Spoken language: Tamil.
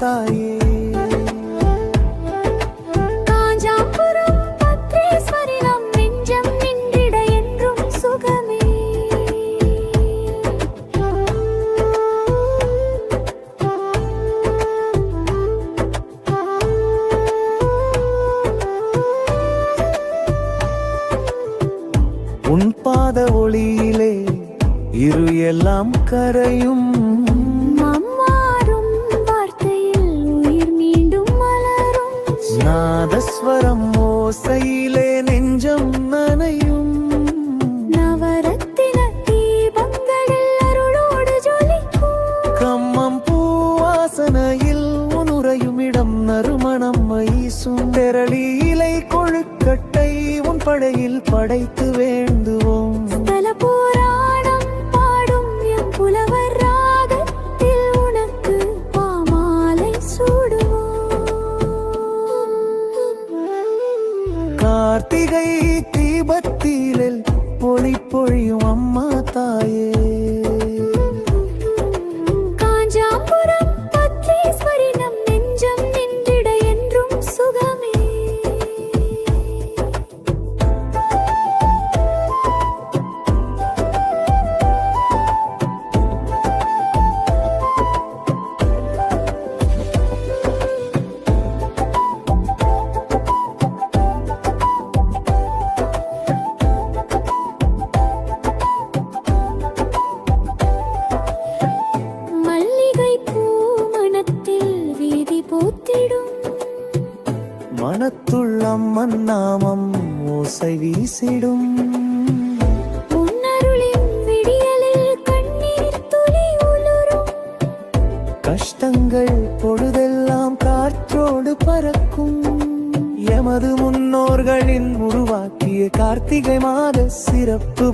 தாயே. காஞ்சாபுரம் பத்ரேஸ்வரி நம் நெஞ்சம் நின்றிட என்றும் சுகமே. உன் பாத ஒளியிலே இரு எல்லாம் கரையும். மம்மாறும் வார்த்தையில் உயிர் மீண்டும் மலரும். நாதஸ்வரம் ஓசையிலே நெஞ்சம் நனையும். நவரத்தின தீபங்களில் அருளோடு ஜொலிக்கும். கம்மம் பூவாசனையில் உனுரையும் இடம் நறுமணம் வீசும். தெரளி இலை கொழுக்கட்டை உன் படையில் படைத்து வேண்டுவோம். ஸ்தல புராணம் பாடும் எம் புலவர் ராகத்தில் உனக்கு பாமாலை சூடுவோம். கார்த்திகை தீபத்திலில் ஒளி பொழியும் அம்மா தாயே. காஞ்சாபுரம் பத்ரேஸ்வரி நம் நெஞ்சம் நின்றிட என்றும் சுகமே. மல்லிகை பூ மனத்தில் வீதி போத்திடும். மனத்துள் அம்மன் நாமம் ஓசை வீசிடும். உன்னருளின் விடியலில் கண்ணீர் துளி உலரும். கஷ்டங்கள் பொழுதெல்லாம் காற்றோடு பறக்கும். எமது முன்னோர்களின் உருவாக்கிய கார்த்திகை மாத சிறப்பு